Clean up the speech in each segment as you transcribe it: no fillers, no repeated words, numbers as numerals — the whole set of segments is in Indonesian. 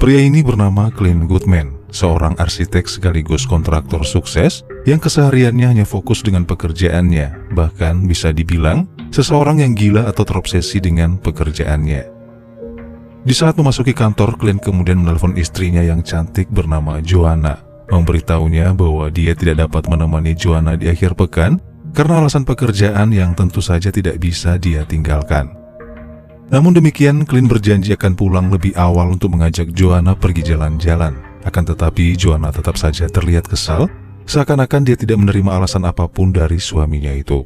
Pria ini bernama Clint Goodman, seorang arsitek sekaligus kontraktor sukses yang kesehariannya hanya fokus dengan pekerjaannya, bahkan bisa dibilang seseorang yang gila atau terobsesi dengan pekerjaannya. Di saat memasuki kantor, Clint kemudian menelpon istrinya yang cantik bernama Joanna, memberitahunya bahwa dia tidak dapat menemani Joanna di akhir pekan karena alasan pekerjaan yang tentu saja tidak bisa dia tinggalkan. Namun demikian, Clint berjanji akan pulang lebih awal untuk mengajak Joanna pergi jalan-jalan. Akan tetapi, Joanna tetap saja terlihat kesal, seakan-akan dia tidak menerima alasan apapun dari suaminya itu.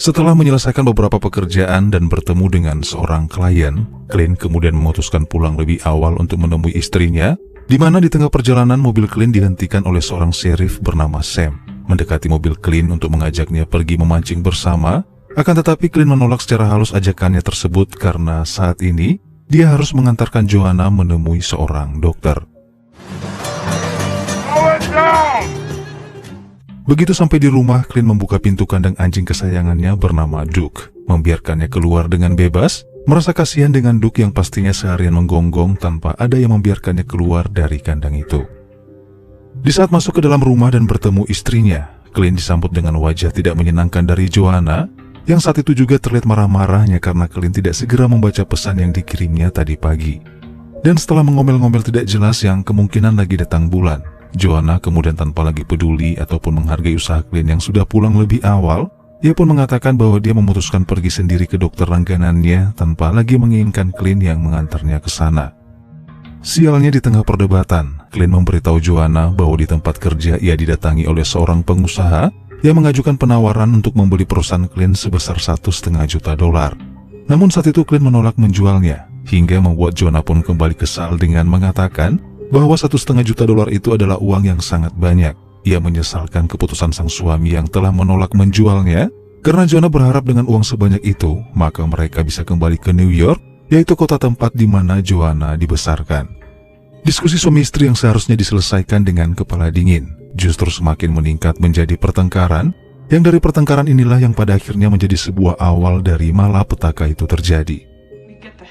Setelah menyelesaikan beberapa pekerjaan dan bertemu dengan seorang klien, Clint kemudian memutuskan pulang lebih awal untuk menemui istrinya, di mana di tengah perjalanan mobil Clint dihentikan oleh seorang sheriff bernama Sam, mendekati mobil Clint untuk mengajaknya pergi memancing bersama. Akan tetapi Clint menolak secara halus ajakannya tersebut karena saat ini dia harus mengantarkan Joanna menemui seorang dokter. Begitu sampai di rumah, Clint membuka pintu kandang anjing kesayangannya bernama Duke, membiarkannya keluar dengan bebas. Merasa kasihan dengan Duke yang pastinya seharian menggonggong tanpa ada yang membiarkannya keluar dari kandang itu. Di saat masuk ke dalam rumah dan bertemu istrinya, Clint disambut dengan wajah tidak menyenangkan dari Joanna, yang saat itu juga terlihat marah-marahnya karena Clint tidak segera membaca pesan yang dikirimnya tadi pagi. Dan setelah mengomel-ngomel tidak jelas yang kemungkinan lagi datang bulan, Joanna kemudian tanpa lagi peduli ataupun menghargai usaha Clint yang sudah pulang lebih awal, ia pun mengatakan bahwa dia memutuskan pergi sendiri ke dokter langganannya tanpa lagi menginginkan Clint yang mengantarnya ke sana. Sialnya di tengah perdebatan, Clint memberitahu Joanna bahwa di tempat kerja ia didatangi oleh seorang pengusaha yang mengajukan penawaran untuk membeli perusahaan Clint sebesar $1,5 juta. Namun saat itu Clint menolak menjualnya, hingga membuat Joanna pun kembali kesal dengan mengatakan bahwa $1,5 juta itu adalah uang yang sangat banyak. Ia menyesalkan keputusan sang suami yang telah menolak menjualnya, karena Joanna berharap dengan uang sebanyak itu, maka mereka bisa kembali ke New York, yaitu kota tempat di mana Joanna dibesarkan. Diskusi suami istri yang seharusnya diselesaikan dengan kepala dingin, justru semakin meningkat menjadi pertengkaran, yang dari pertengkaran inilah yang pada akhirnya menjadi sebuah awal dari malapetaka itu terjadi.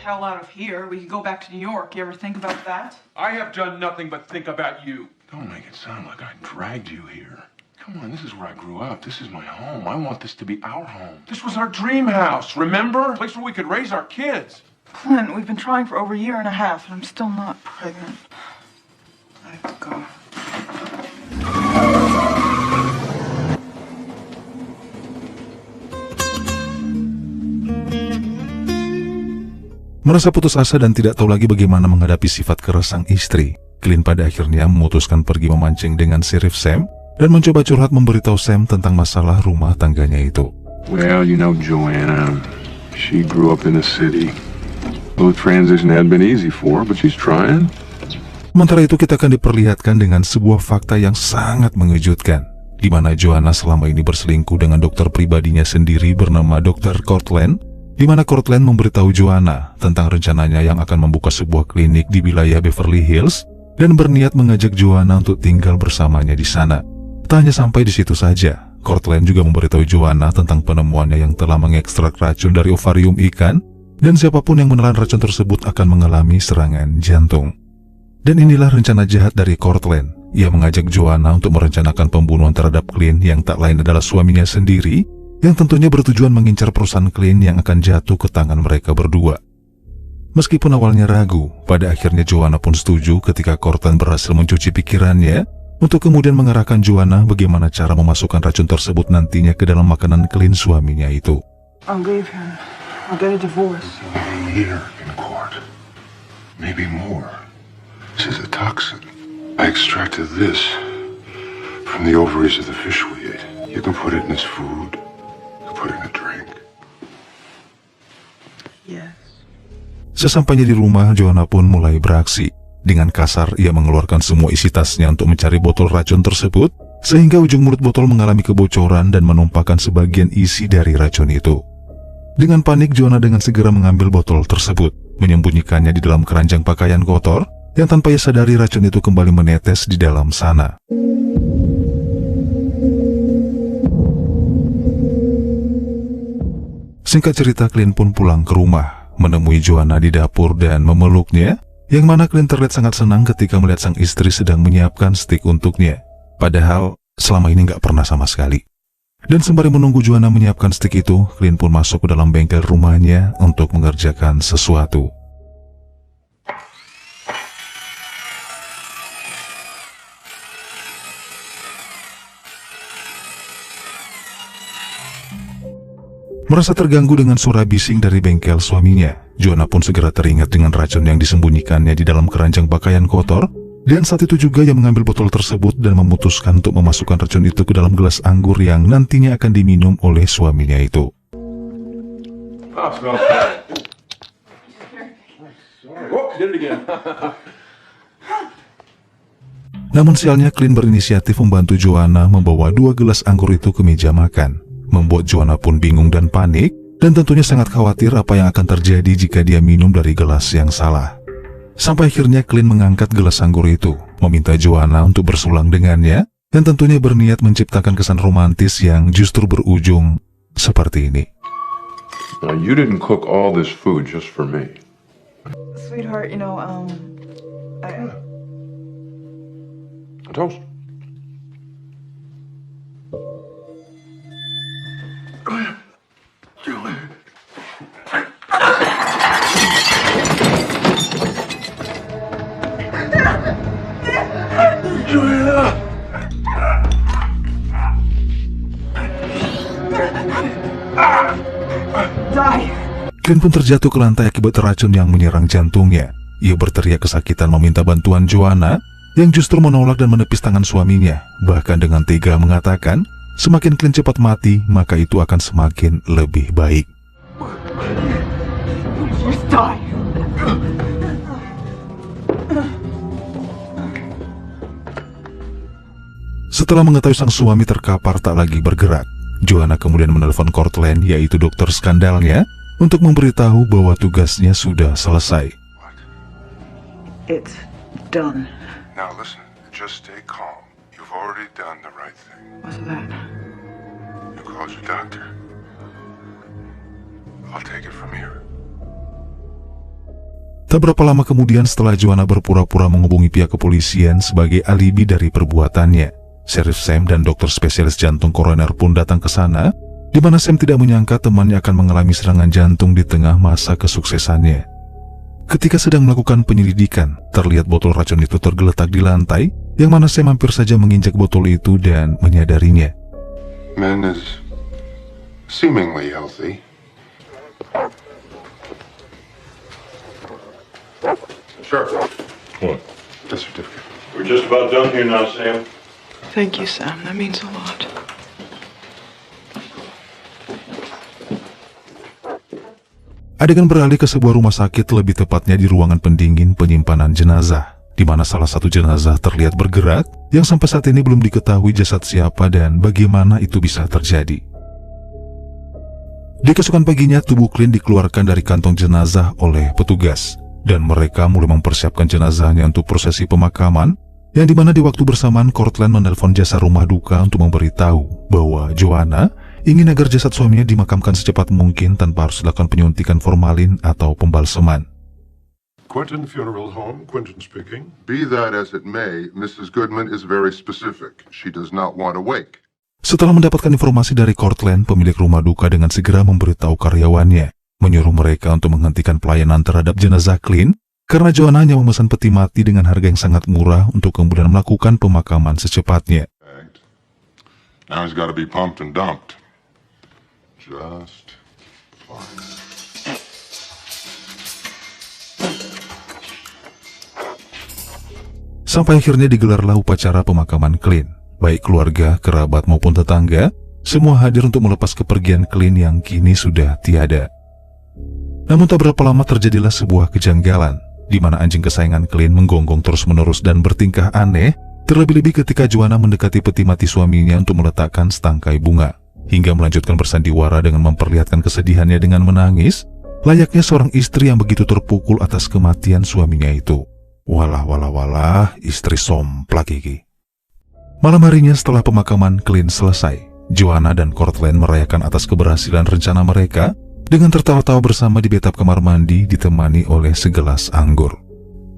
Hell out of here. We could go back to New York. You ever think about that? I have done nothing but think about you. Don't make it sound like I dragged you here. Come on, this is where I grew up. This is my home. I want this to be our home. This was our dream house, remember? A place where we could raise our kids. Clint, we've been trying for over a year and a half, and I'm still not pregnant. I have to go. Merasa putus asa dan tidak tahu lagi bagaimana menghadapi sifat keras sang istri, Clint pada akhirnya memutuskan pergi memancing dengan Sheriff Sam dan mencoba curhat memberitahu Sam tentang masalah rumah tangganya itu. Well, you know Joanna, she grew up in the city. The transition hadn't been easy for her, but she's trying. Sementara itu kita akan diperlihatkan dengan sebuah fakta yang sangat mengejutkan, di mana Joanna selama ini berselingkuh dengan dokter pribadinya sendiri bernama Dr. Cortland, di mana Cortland memberitahu Joanna tentang rencananya yang akan membuka sebuah klinik di wilayah Beverly Hills dan berniat mengajak Joanna untuk tinggal bersamanya di sana. Tak hanya sampai di situ saja, Cortland juga memberitahu Joanna tentang penemuannya yang telah mengekstrak racun dari ovarium ikan, dan siapapun yang menelan racun tersebut akan mengalami serangan jantung. Dan inilah rencana jahat dari Cortland. Ia mengajak Joanna untuk merencanakan pembunuhan terhadap Clint yang tak lain adalah suaminya sendiri, yang tentunya bertujuan mengincar perusahaan Clint yang akan jatuh ke tangan mereka berdua. Meskipun awalnya ragu, pada akhirnya Joanna pun setuju ketika Cortland berhasil mencuci pikirannya untuk kemudian mengarahkan Joanna bagaimana cara memasukkan racun tersebut nantinya ke dalam makanan Clint suaminya itu. I'll leave him. I'll get a divorce. A year in court. Maybe more. This is a toxin. I extracted this from the ovaries of the fish we ate. You can put it in his food. You can put it in a drink. Yes. Sesampainya di rumah, Joanna pun mulai beraksi. Dengan kasar, ia mengeluarkan semua isi tasnya untuk mencari botol racun tersebut, sehingga ujung mulut botol mengalami kebocoran dan menumpahkan sebagian isi dari racun itu. Dengan panik, Joanna dengan segera mengambil botol tersebut, menyembunyikannya di dalam keranjang pakaian kotor, yang tanpa ia sadari racun itu kembali menetes di dalam sana. Singkat cerita, Clint pun pulang ke rumah, menemui Joanna di dapur dan memeluknya, yang mana Clint terlihat sangat senang ketika melihat sang istri sedang menyiapkan steak untuknya. Padahal, selama ini nggak pernah sama sekali. Dan sembari menunggu Joanna menyiapkan steak itu, Clint pun masuk ke dalam bengkel rumahnya untuk mengerjakan sesuatu. Merasa terganggu dengan suara bising dari bengkel suaminya, Joanna pun segera teringat dengan racun yang disembunyikannya di dalam keranjang pakaian kotor, dan saat itu juga ia mengambil botol tersebut dan memutuskan untuk memasukkan racun itu ke dalam gelas anggur yang nantinya akan diminum oleh suaminya itu. Oh, smells bad. Oh, did it again. Namun sialnya, Clint berinisiatif membantu Joanna membawa 2 gelas anggur itu ke meja makan, membuat Joanna pun bingung dan panik, dan tentunya sangat khawatir apa yang akan terjadi jika dia minum dari gelas yang salah. Sampai akhirnya Clint mengangkat gelas anggur itu, meminta Joanna untuk bersulang dengannya, dan tentunya berniat menciptakan kesan romantis yang justru berujung seperti ini. Now, you didn't cook all this food just for me. Sweetheart, A toast. Clint pun terjatuh ke lantai akibat racun yang menyerang jantungnya. Ia berteriak kesakitan meminta bantuan Joanna, yang justru menolak dan menepis tangan suaminya, bahkan dengan tega mengatakan, semakin Clint cepat mati, maka itu akan semakin lebih baik. Just die. Setelah mengetahui sang suami terkapar tak lagi bergerak, Joanna kemudian menelpon Cortland, yaitu dokter skandalnya, untuk memberitahu bahwa tugasnya sudah selesai. It's done. Now listen, just stay calm. You've already done the right thing. What's that? You called your doctor. I'll take it from here. Tak berapa lama kemudian, setelah Joanna berpura-pura menghubungi pihak kepolisian sebagai alibi dari perbuatannya, Sheriff Sam dan dokter spesialis jantung koroner pun datang ke sana, di mana Sam tidak menyangka temannya akan mengalami serangan jantung di tengah masa kesuksesannya. Ketika sedang melakukan penyelidikan, terlihat botol racun itu tergeletak di lantai, yang mana Sam hampir saja menginjak botol itu dan menyadarinya. Man is seemingly healthy. Sure. What? The certificate. We're just about done here now, Sam. Thank you, Sam. That means a lot. Adegan beralih ke sebuah rumah sakit, lebih tepatnya di ruangan pendingin penyimpanan jenazah, di mana salah satu jenazah terlihat bergerak, yang sampai saat ini belum diketahui jasad siapa dan bagaimana itu bisa terjadi. Di keesokan paginya, tubuh Clint dikeluarkan dari kantong jenazah oleh petugas, dan mereka mulai mempersiapkan jenazahnya untuk prosesi pemakaman, yang dimana di waktu bersamaan Cortland menelpon jasa rumah duka untuk memberitahu bahwa Joanna ingin agar jasad suaminya dimakamkan secepat mungkin tanpa harus dilakukan penyuntikan formalin atau pembalseman. Quentin Funeral Home, Quentin speaking. Be that as it may, Mrs. Goodman is very specific. She does not want to wake. Setelah mendapatkan informasi dari Cortland, pemilik rumah duka dengan segera memberitahu karyawannya, menyuruh mereka untuk menghentikan pelayanan terhadap jenazah Clint, karena Joanna hanya memesan peti mati dengan harga yang sangat murah untuk kemudian melakukan pemakaman secepatnya. Now he's got to be pumped and dumped. Just fine. Sampai akhirnya digelarlah upacara pemakaman Clint. Baik keluarga, kerabat maupun tetangga, semua hadir untuk melepas kepergian Clint yang kini sudah tiada. Namun tak berapa lama terjadilah sebuah kejanggalan, di mana anjing kesayangan Clint menggonggong terus-menerus dan bertingkah aneh, terlebih-lebih ketika Joanna mendekati peti mati suaminya untuk meletakkan setangkai bunga, hingga melanjutkan bersandiwara dengan memperlihatkan kesedihannya dengan menangis, layaknya seorang istri yang begitu terpukul atas kematian suaminya itu. Walah, istri somplak iki. Malam harinya setelah pemakaman Clint selesai, Joanna dan Cortland merayakan atas keberhasilan rencana mereka dengan tertawa-tawa bersama di bathtub kamar mandi ditemani oleh segelas anggur.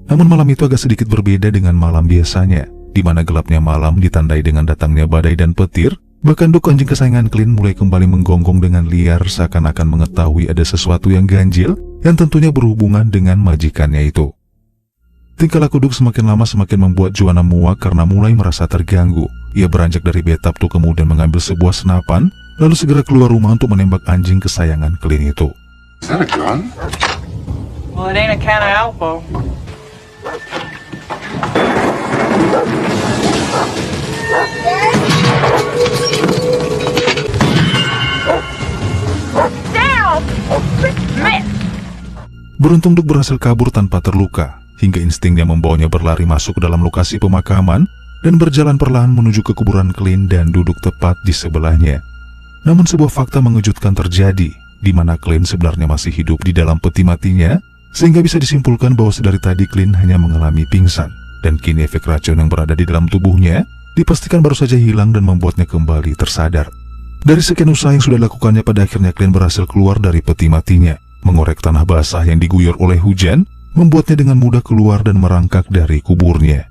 Namun malam itu agak sedikit berbeda dengan malam biasanya, di mana gelapnya malam ditandai dengan datangnya badai dan petir. Bahkan Duke anjing kesayangan Clint mulai kembali menggonggong dengan liar seakan-akan mengetahui ada sesuatu yang ganjil yang tentunya berhubungan dengan majikannya itu. Tingkah laku Duke semakin lama semakin membuat Joanna muak karena mulai merasa terganggu. Ia beranjak dari bathtub tuh kemudian mengambil sebuah senapan, lalu segera keluar rumah untuk menembak anjing kesayangan Clint itu. Is that a gun? Well, it ain't a can of Alpo. Beruntung Duke berhasil kabur tanpa terluka, hingga instingnya membawanya berlari masuk ke dalam lokasi pemakaman dan berjalan perlahan menuju ke kuburan Clint dan duduk tepat di sebelahnya. Namun sebuah fakta mengejutkan terjadi, di mana Clint sebenarnya masih hidup di dalam peti matinya, sehingga bisa disimpulkan bahwa sedari tadi Clint hanya mengalami pingsan, dan kini efek racun yang berada di dalam tubuhnya dipastikan baru saja hilang dan membuatnya kembali tersadar. Dari sekian usaha yang sudah dilakukannya, pada akhirnya Clint berhasil keluar dari peti matinya. Mengorek tanah basah yang diguyur oleh hujan, membuatnya dengan mudah keluar dan merangkak dari kuburnya.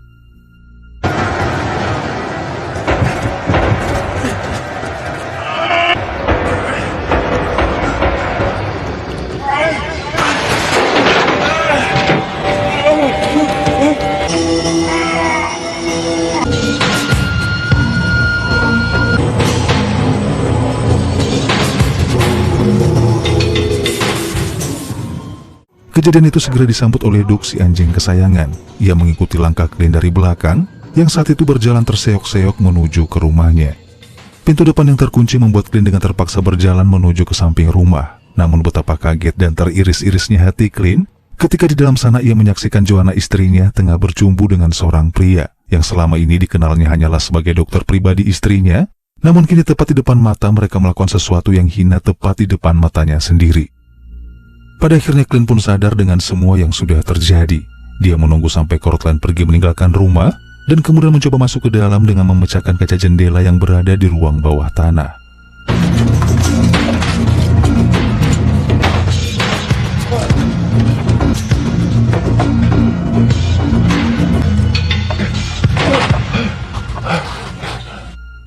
Kejadian itu segera disambut oleh Duke si anjing kesayangan. Ia mengikuti langkah Clint dari belakang, yang saat itu berjalan terseok-seok menuju ke rumahnya. Pintu depan yang terkunci membuat Clint dengan terpaksa berjalan menuju ke samping rumah. Namun betapa kaget dan teriris-irisnya hati Clint ketika di dalam sana ia menyaksikan Joanna istrinya tengah berjumbu dengan seorang pria yang selama ini dikenalnya hanyalah sebagai dokter pribadi istrinya. Namun kini tepat di depan mata mereka melakukan sesuatu yang hina tepat di depan matanya sendiri. Pada akhirnya Clint pun sadar dengan semua yang sudah terjadi. Dia menunggu sampai Cortland pergi meninggalkan rumah dan kemudian mencoba masuk ke dalam dengan memecahkan kaca jendela yang berada di ruang bawah tanah.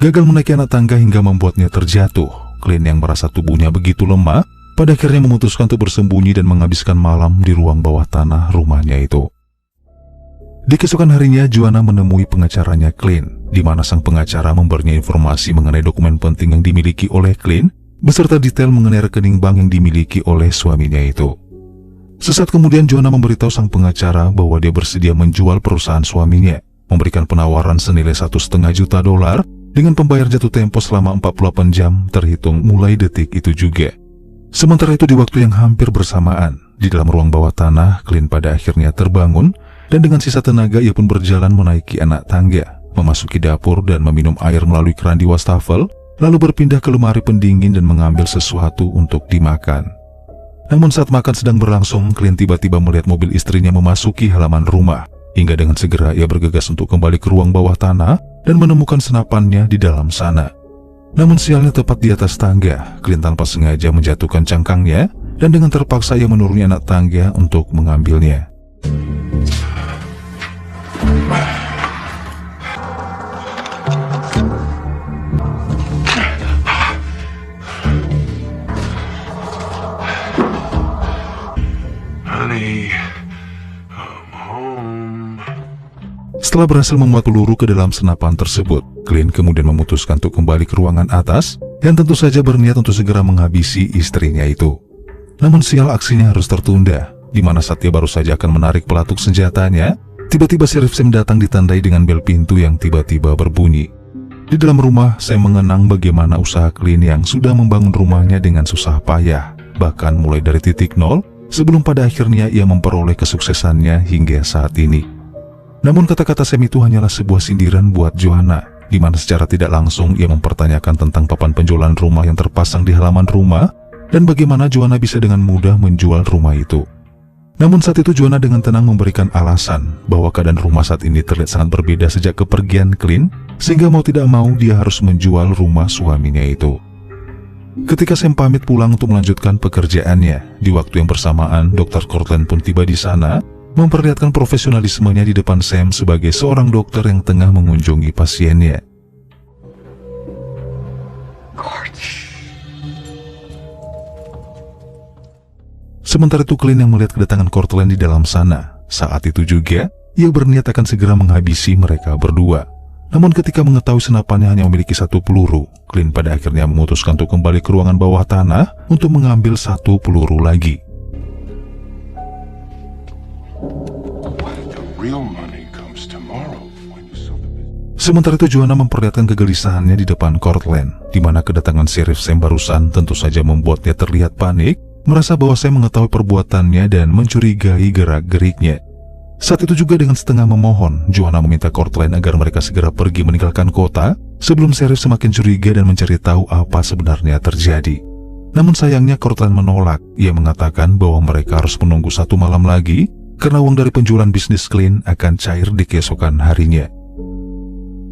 Gagal menaiki anak tangga hingga membuatnya terjatuh. Clint yang merasa tubuhnya begitu lemah, pada akhirnya memutuskan untuk bersembunyi dan menghabiskan malam di ruang bawah tanah rumahnya itu. Di keesokan harinya, Joanna menemui pengacaranya Clint, di mana sang pengacara memberinya informasi mengenai dokumen penting yang dimiliki oleh Clint, beserta detail mengenai rekening bank yang dimiliki oleh suaminya itu. Sesaat kemudian, Joanna memberitahu sang pengacara bahwa dia bersedia menjual perusahaan suaminya, memberikan penawaran senilai $1,5 juta dengan pembayar jatuh tempo selama 48 jam terhitung mulai detik itu juga. Sementara itu di waktu yang hampir bersamaan, di dalam ruang bawah tanah, Clint pada akhirnya terbangun dan dengan sisa tenaga ia pun berjalan menaiki anak tangga, memasuki dapur dan meminum air melalui keran di wastafel, lalu berpindah ke lemari pendingin dan mengambil sesuatu untuk dimakan. Namun saat makan sedang berlangsung, Clint tiba-tiba melihat mobil istrinya memasuki halaman rumah, hingga dengan segera ia bergegas untuk kembali ke ruang bawah tanah dan menemukan senapannya di dalam sana. Namun sialnya tepat di atas tangga, Clint tanpa sengaja menjatuhkan cangkangnya dan dengan terpaksa ia menuruni anak tangga untuk mengambilnya. Honey, oh Setelah berhasil memuat peluru ke dalam senapan tersebut, Clint kemudian memutuskan untuk kembali ke ruangan atas yang tentu saja berniat untuk segera menghabisi istrinya itu. Namun sial, aksinya harus tertunda, di mana saat dia baru saja akan menarik pelatuk senjatanya, tiba-tiba Sheriff Sam datang ditandai dengan bel pintu yang tiba-tiba berbunyi. Di dalam rumah, Sam mengenang bagaimana usaha Clint yang sudah membangun rumahnya dengan susah payah, bahkan mulai dari titik nol, sebelum pada akhirnya ia memperoleh kesuksesannya hingga saat ini. Namun kata-kata Sam itu hanyalah sebuah sindiran buat Joanna, di mana secara tidak langsung ia mempertanyakan tentang papan penjualan rumah yang terpasang di halaman rumah, dan bagaimana Joanna bisa dengan mudah menjual rumah itu. Namun saat itu Joanna dengan tenang memberikan alasan bahwa keadaan rumah saat ini terlihat sangat berbeda sejak kepergian Clint, sehingga mau tidak mau dia harus menjual rumah suaminya itu. Ketika Sam pamit pulang untuk melanjutkan pekerjaannya, di waktu yang bersamaan Dr. Cortland pun tiba di sana, memperlihatkan profesionalismenya di depan Sam sebagai seorang dokter yang tengah mengunjungi pasiennya. Sementara itu Clint yang melihat kedatangan Cortland di dalam sana. Saat itu juga, ia berniat akan segera menghabisi mereka berdua. Namun ketika mengetahui senapannya hanya memiliki satu peluru, Clint pada akhirnya memutuskan untuk kembali ke ruangan bawah tanah untuk mengambil satu peluru lagi. Sementara itu Joanna memperlihatkan kegelisahannya di depan Cortland, di mana kedatangan Sheriff Sam barusan tentu saja membuatnya terlihat panik, merasa bahwa Sam mengetahui perbuatannya dan mencurigai gerak-geriknya. Saat itu juga dengan setengah memohon, Joanna meminta Cortland agar mereka segera pergi meninggalkan kota sebelum Sheriff semakin curiga dan mencari tahu apa sebenarnya terjadi. Namun sayangnya Cortland menolak. Ia mengatakan bahwa mereka harus menunggu 1 malam lagi karena uang dari penjualan bisnis Clint akan cair di keesokan harinya.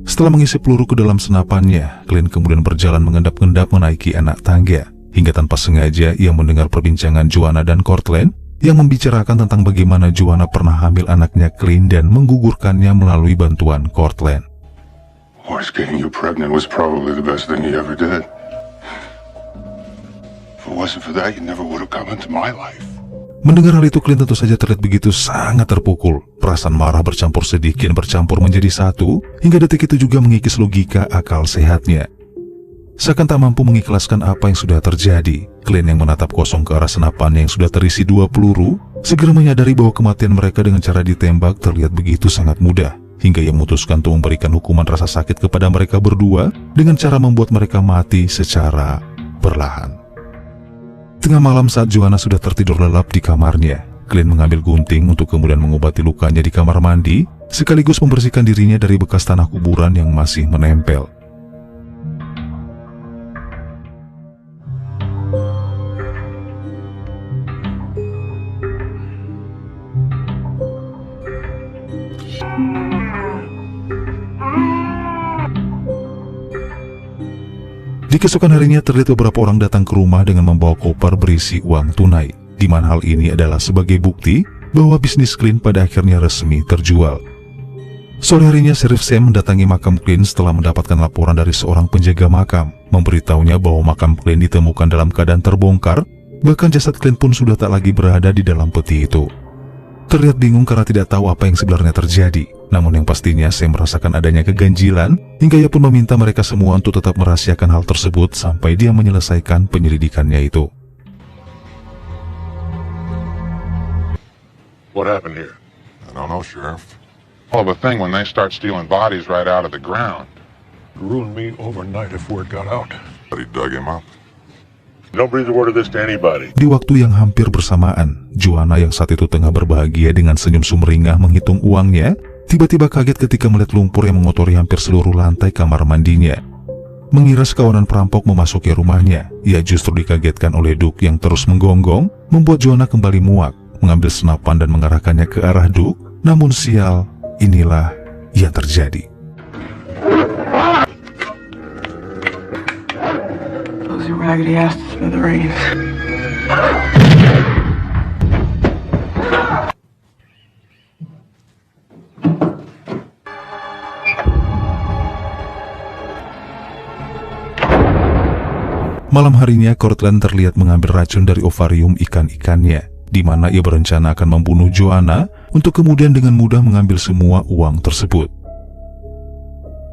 Setelah mengisi peluru ke dalam senapannya, Clint kemudian berjalan mengendap-endap menaiki anak tangga, hingga tanpa sengaja ia mendengar perbincangan Joanna dan Cortland yang membicarakan tentang bagaimana Joanna pernah hamil anaknya Clint dan menggugurkannya melalui bantuan Cortland. Horace getting you pregnant was probably the best thing he ever did. If it wasn't for that, you never would have come into my life. Mendengar hal itu, Clint tentu saja terlihat begitu sangat terpukul. Perasaan marah bercampur sedih kian bercampur menjadi satu, hingga detik itu juga mengikis logika akal sehatnya. Seakan tak mampu mengikhlaskan apa yang sudah terjadi, Clint yang menatap kosong ke arah senapannya yang sudah terisi 2 peluru, segera menyadari bahwa kematian mereka dengan cara ditembak terlihat begitu sangat mudah, hingga ia memutuskan untuk memberikan hukuman rasa sakit kepada mereka berdua dengan cara membuat mereka mati secara perlahan. Tengah malam saat Joanna sudah tertidur lelap di kamarnya, Clint mengambil gunting untuk kemudian mengobati lukanya di kamar mandi, sekaligus membersihkan dirinya dari bekas tanah kuburan yang masih menempel. Di keesokan harinya terlihat beberapa orang datang ke rumah dengan membawa koper berisi uang tunai, di mana hal ini adalah sebagai bukti bahwa bisnis Clint pada akhirnya resmi terjual. Sore harinya Sheriff Sam mendatangi makam Clint setelah mendapatkan laporan dari seorang penjaga makam, memberitahunya bahwa makam Clint ditemukan dalam keadaan terbongkar, bahkan jasad Clint pun sudah tak lagi berada di dalam peti itu. Terlihat bingung karena tidak tahu apa yang sebenarnya terjadi. Namun yang pastinya Sam merasakan adanya keganjilan, hingga ia pun meminta mereka semua untuk tetap merahasiakan hal tersebut sampai dia menyelesaikan penyelidikannya itu. What happened here? I don't know, Sheriff. Well, the thing when they start stealing bodies right out of the ground. Ruined me overnight if word got out. But he dug him up. Don't breathe a word of this to anybody. Di waktu yang hampir bersamaan, Joanna yang saat itu tengah berbahagia dengan senyum sumringah menghitung uangnya, tiba-tiba kaget ketika melihat lumpur yang mengotori hampir seluruh lantai kamar mandinya. Mengira sekawanan perampok memasuki rumahnya, ia justru dikagetkan oleh Duke yang terus menggonggong, membuat Joanna kembali muak, mengambil senapan dan mengarahkannya ke arah Duke. Namun sial, inilah yang terjadi. Those are raggedy ass smithereens. Malam harinya, Cortland terlihat mengambil racun dari ovarium ikan-ikannya, di mana ia berencana akan membunuh Joanna untuk kemudian dengan mudah mengambil semua uang tersebut.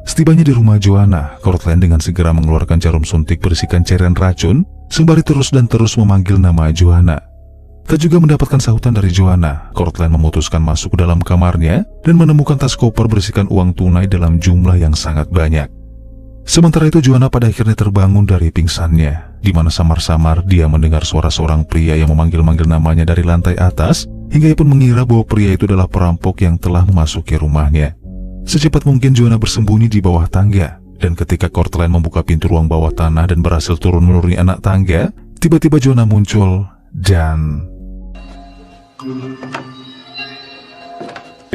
Setibanya di rumah Joanna, Courtland dengan segera mengeluarkan jarum suntik berisikan cairan racun, sembari terus memanggil nama Joanna. Tak juga mendapatkan sahutan dari Joanna, Courtland memutuskan masuk ke dalam kamarnya dan menemukan tas koper berisikan uang tunai dalam jumlah yang sangat banyak. Sementara itu Joanna pada akhirnya terbangun dari pingsannya, di mana samar-samar dia mendengar suara seorang pria yang memanggil-manggil namanya dari lantai atas, hingga ia pun mengira bahwa pria itu adalah perampok yang telah memasuki rumahnya. Secepat mungkin Joanna bersembunyi di bawah tangga, dan ketika Courtland membuka pintu ruang bawah tanah dan berhasil turun menuruni anak tangga, tiba-tiba Joanna muncul dan...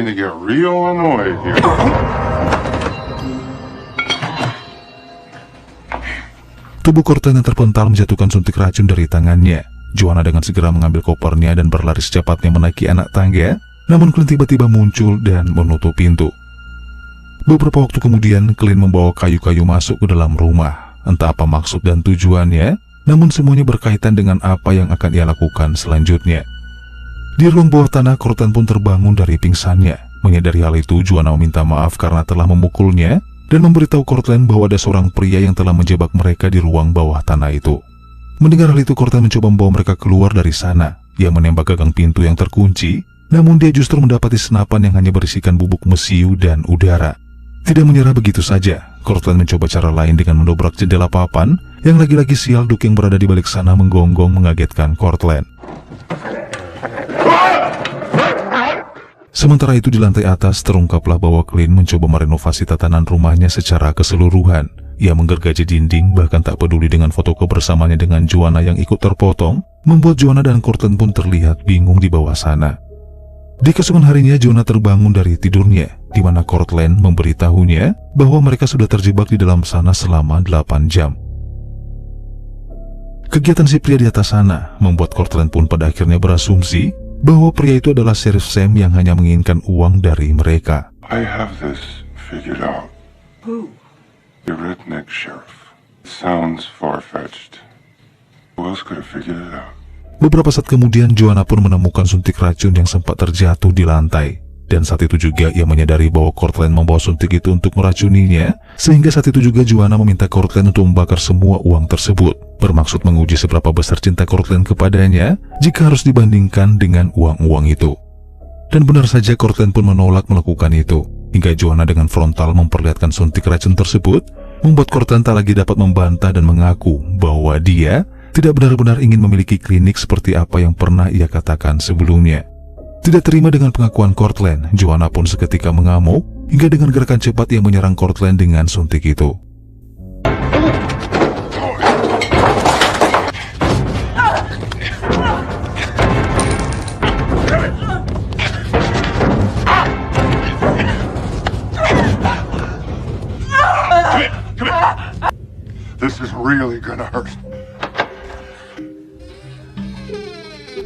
To get real annoyed here. Tubuh Courtland yang terpental menjatuhkan suntik racun dari tangannya. Joanna dengan segera mengambil kopernya dan berlari secepatnya menaiki anak tangga, namun Clint tiba-tiba muncul dan menutup pintu. Beberapa waktu kemudian, Clint membawa kayu-kayu masuk ke dalam rumah. Entah apa maksud dan tujuannya, namun semuanya berkaitan dengan apa yang akan ia lakukan selanjutnya. Di ruang bawah tanah, Courtland pun terbangun dari pingsannya. Menyadari hal itu, Joanna meminta maaf karena telah memukulnya dan memberitahu Courtland bahwa ada seorang pria yang telah menjebak mereka di ruang bawah tanah itu. Mendengar hal itu, Courtland mencoba membawa mereka keluar dari sana. Ia menembak gagang pintu yang terkunci, namun dia justru mendapati senapan yang hanya berisikan bubuk mesiu dan udara. Tidak menyerah begitu saja, Courtland mencoba cara lain dengan mendobrak jendela papan yang lagi-lagi sial Duke yang berada di balik sana menggonggong mengagetkan Courtland. Sementara itu di lantai atas terungkaplah bahwa Clint mencoba merenovasi tatanan rumahnya secara keseluruhan. Ia menggergaji dinding, bahkan tak peduli dengan foto kebersamaannya dengan Joanna yang ikut terpotong, membuat Joanna dan Courtland pun terlihat bingung di bawah sana. Di keesokan harinya Joanna terbangun dari tidurnya, di mana Courtland memberitahunya bahwa mereka sudah terjebak di dalam sana selama 8 jam. Kegiatan si pria di atas sana membuat Courtland pun pada akhirnya berasumsi bahwa pria itu adalah Sheriff Sam yang hanya menginginkan uang dari mereka. I have this figured out. Who? The redneck sheriff. Sounds far-fetched. Who else could have figured it out? Beberapa saat kemudian Joanna pun menemukan suntik racun yang sempat terjatuh di lantai. Dan saat itu juga ia menyadari bahwa Courtland membawa suntik itu untuk meracuninya, sehingga saat itu juga Joanna meminta Courtland untuk membakar semua uang tersebut, bermaksud menguji seberapa besar cinta Courtland kepadanya jika harus dibandingkan dengan uang-uang itu. Dan benar saja Courtland pun menolak melakukan itu, hingga Joanna dengan frontal memperlihatkan suntik racun tersebut, membuat Courtland tak lagi dapat membantah dan mengaku bahwa dia tidak benar-benar ingin memiliki klinik seperti apa yang pernah ia katakan sebelumnya. Tidak terima dengan pengakuan Courtland, Joanna pun seketika mengamuk hingga dengan gerakan cepat ia menyerang Courtland dengan suntik itu. This is really gonna hurt.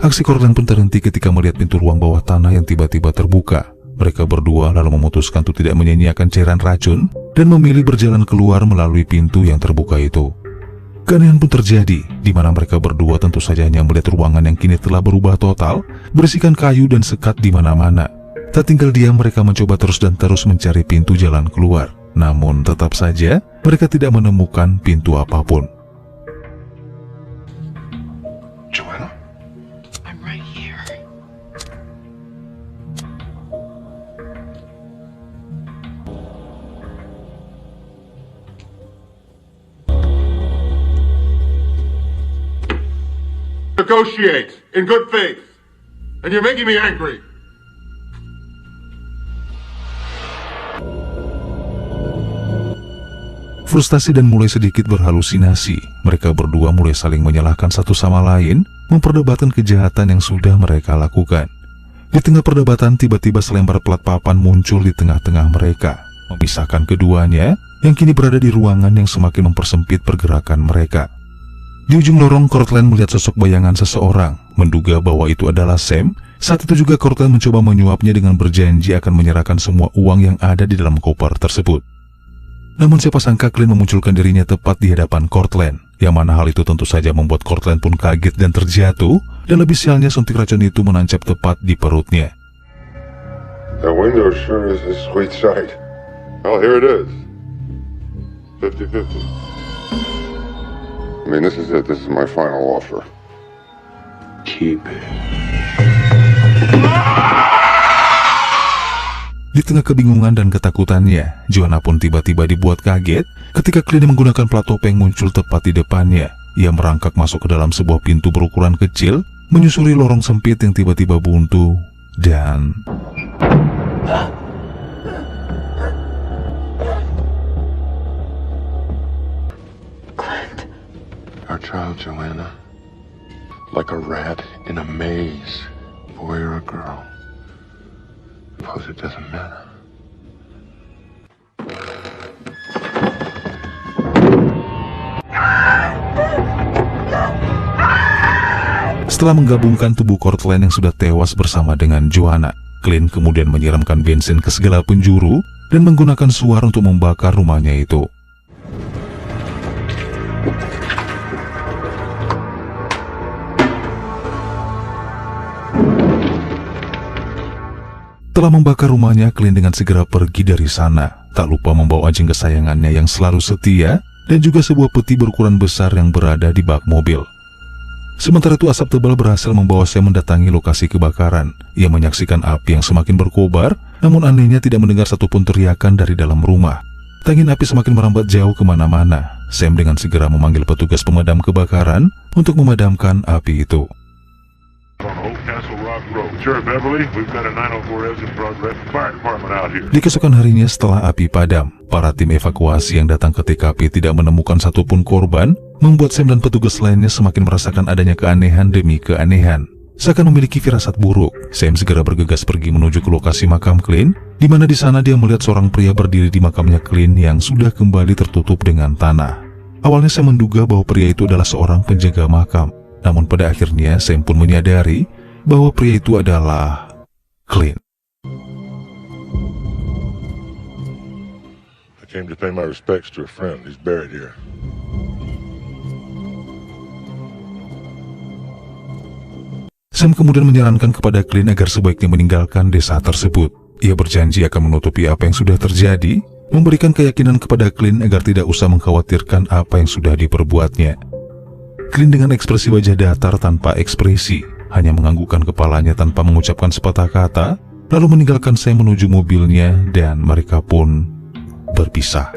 Aksi Courtland pun terhenti ketika melihat pintu ruang bawah tanah yang tiba-tiba terbuka. Mereka berdua lalu memutuskan untuk tidak menyia-nyiakan cairan racun dan memilih berjalan keluar melalui pintu yang terbuka itu. Keanehan pun terjadi, di mana mereka berdua tentu saja hanya melihat ruangan yang kini telah berubah total, berisikan kayu dan sekat di mana-mana. Tak tinggal diam, mereka mencoba terus mencari pintu jalan keluar. Namun tetap saja mereka tidak menemukan pintu apapun. Joanna? I'm right here. Negotiate in good faith, and you're making me angry. Frustasi dan mulai sedikit berhalusinasi, mereka berdua mulai saling menyalahkan satu sama lain, memperdebatkan kejahatan yang sudah mereka lakukan. Di tengah perdebatan, tiba-tiba selembar plat papan muncul di tengah-tengah mereka, memisahkan keduanya yang kini berada di ruangan yang semakin mempersempit pergerakan mereka. Di ujung lorong, Courtland melihat sosok bayangan seseorang, menduga bahwa itu adalah Sam. Saat itu juga Courtland mencoba menyuapnya dengan berjanji akan menyerahkan semua uang yang ada di dalam koper tersebut. Namun siapa sangka Clint memunculkan dirinya tepat di hadapan Courtland, yang mana hal itu tentu saja membuat Courtland pun kaget dan terjatuh, dan lebih sialnya suntik racun itu menancap tepat di perutnya. That window sure is a sweet sight. Well, here it is. 50-50. I mean, this is it. This is my final offer. Keep it. Di tengah kebingungan dan ketakutannya, Joanna pun tiba-tiba dibuat kaget ketika Clint yang menggunakan plat topeng muncul tepat di depannya. Ia merangkak masuk ke dalam sebuah pintu berukuran kecil, menyusuri lorong sempit yang tiba-tiba buntu, dan... Clint. Our child, Joanna. Like a rat in a maze. Boy or a girl. Suppose it doesn't matter. Setelah menggabungkan tubuh Courtland yang sudah tewas bersama dengan Joanna, Clint kemudian menyiramkan bensin ke segala penjuru dan menggunakan suar untuk membakar rumahnya itu. Setelah membakar rumahnya, Clint dengan segera pergi dari sana, tak lupa membawa anjing kesayangannya yang selalu setia dan juga sebuah peti berukuran besar yang berada di bak mobil. Sementara itu asap tebal berhasil membawa Sam mendatangi lokasi kebakaran. Ia menyaksikan api yang semakin berkobar, namun anehnya tidak mendengar satupun teriakan dari dalam rumah. Tangin api semakin merambat jauh kemana-mana. Sam dengan segera memanggil petugas pemadam kebakaran untuk memadamkan api itu. On Old Castle Rock Road. Sheriff Beverly, we've got a 904S in progress. Fire department out here. Di keesokan harinya setelah api padam, para tim evakuasi yang datang ke TKP tidak menemukan satupun korban, membuat Sam dan petugas lainnya semakin merasakan adanya keanehan demi keanehan. Seakan memiliki firasat buruk, Sam segera bergegas pergi menuju ke lokasi makam Clint, di mana di sana dia melihat seorang pria berdiri di makamnya Clint yang sudah kembali tertutup dengan tanah. Awalnya Sam menduga bahwa pria itu adalah seorang penjaga makam, namun pada akhirnya Sam pun menyadari bahwa pria itu adalah Clint. I came to pay my respects to a friend. He's buried here. Sam kemudian menyarankan kepada Clint agar sebaiknya meninggalkan desa tersebut. Ia berjanji akan menutupi apa yang sudah terjadi, memberikan keyakinan kepada Clint agar tidak usah mengkhawatirkan apa yang sudah diperbuatnya. Clint dengan ekspresi wajah datar tanpa ekspresi, hanya menganggukkan kepalanya tanpa mengucapkan sepatah kata, lalu meninggalkan Sam menuju mobilnya dan mereka pun berpisah.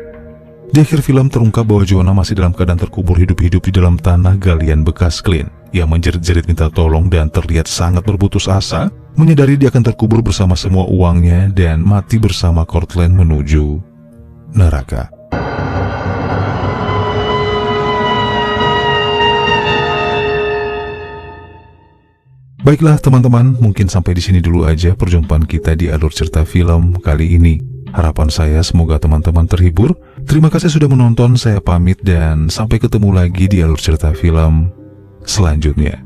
Di akhir film terungkap bahwa Joanna masih dalam keadaan terkubur hidup-hidup di dalam tanah galian bekas Clint. Ia menjerit-jerit minta tolong dan terlihat sangat berputus asa, menyadari dia akan terkubur bersama semua uangnya dan mati bersama Courtland menuju neraka. Baiklah teman-teman, mungkin sampai di sini dulu aja perjumpaan kita di alur cerita film kali ini. Harapan saya semoga teman-teman terhibur. Terima kasih sudah menonton, saya pamit dan sampai ketemu lagi di alur cerita film selanjutnya.